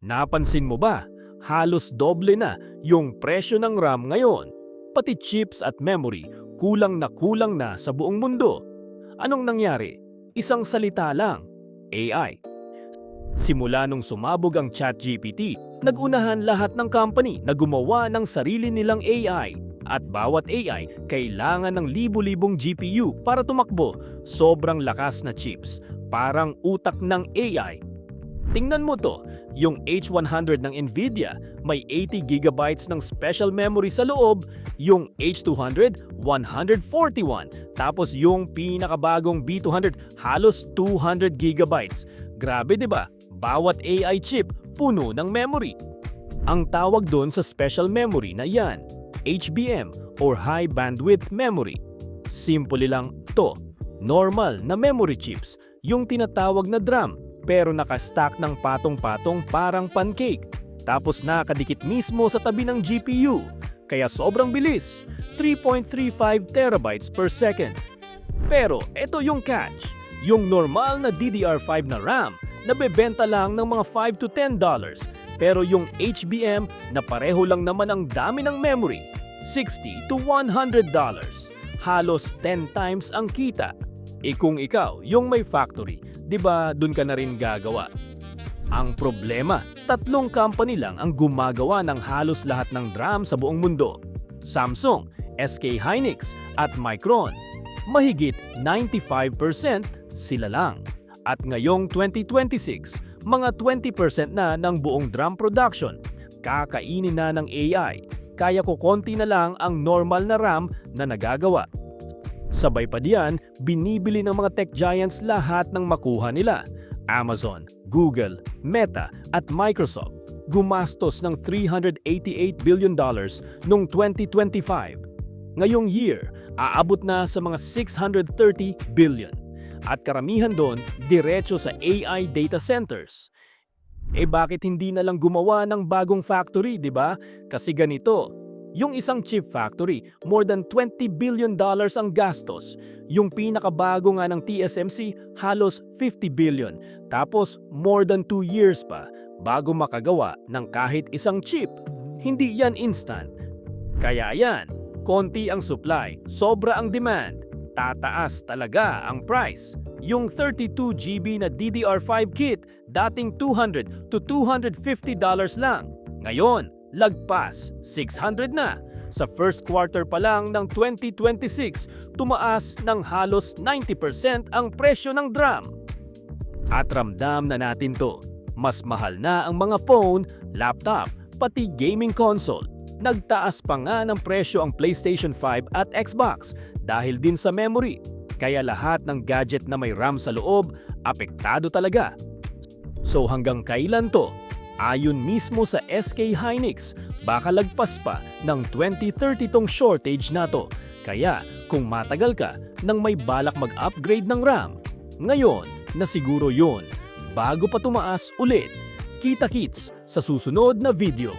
Napansin mo ba? Halos doble na yung presyo ng RAM ngayon. Pati chips at memory kulang na sa buong mundo. Anong nangyari? Isang salita lang, AI. Simula nung sumabog ang ChatGPT, nagunahan lahat ng company na gumawa ng sarili nilang AI. At bawat AI kailangan ng libu-libong GPU para tumakbo. Sobrang lakas na chips, parang utak ng AI. Tingnan mo to, yung H100 ng Nvidia may 80 GB ng special memory sa loob, yung H200 141, tapos yung pinakabagong B200 halos 200 GB. Grabe 'di ba? Bawat AI chip puno ng memory. Ang tawag doon sa special memory na yan, HBM or High Bandwidth Memory. Simple lang to, normal na memory chips, yung tinatawag na DRAM, pero nakastack ng patong-patong parang pancake. Tapos nakadikit mismo sa tabi ng GPU, kaya sobrang bilis, 3.35 terabytes per second. Pero ito yung catch, yung normal na DDR5 na RAM, nabebenta lang ng mga $5 to $10. Pero yung HBM na pareho lang naman ang dami ng memory, $60 to $100. Halos 10 times ang kita. Kung ikaw yung may factory, di ba dun ka na rin gagawa? Ang problema, 3 company lang ang gumagawa ng halos lahat ng DRAM sa buong mundo. Samsung, SK Hynix at Micron. Mahigit 95% sila lang. At ngayong 2026, mga 20% na ng buong DRAM production. Kakainin na ng AI, kaya kukonti na lang ang normal na RAM na nagagawa. Sabay pa diyan, binibili ng mga tech giants lahat ng makuha nila. Amazon, Google, Meta at Microsoft gumastos ng $388 billion noong 2025. Ngayong year, aabot na sa mga $630 billion. At karamihan doon, diretso sa AI data centers. Bakit hindi na lang gumawa ng bagong factory, di ba? Kasi ganito, yung isang chip factory, more than $20 billion ang gastos. Yung pinakabago nga ng TSMC, halos $50 billion. Tapos, more than 2 years pa bago makagawa ng kahit isang chip. Hindi yan instant. Kaya yan, konti ang supply, sobra ang demand. Tataas talaga ang price. Yung 32 GB na DDR5 kit, dating $200 to $250 lang. Ngayon, lagpas, $600 na. Sa first quarter pa lang ng 2026, tumaas ng halos 90% ang presyo ng DRAM. At ramdam na natin to. Mas mahal na ang mga phone, laptop, pati gaming console. Nagtaas pa nga ng presyo ang PlayStation 5 at Xbox dahil din sa memory. Kaya lahat ng gadget na may RAM sa loob, apektado talaga. So hanggang kailan to? Ayon mismo sa SK Hynix, baka lagpas pa ng 2030 tong shortage na to. Kaya kung matagal ka nang may balak mag-upgrade ng RAM, ngayon na siguro yun, bago pa tumaas ulit. Kita-kits sa susunod na video.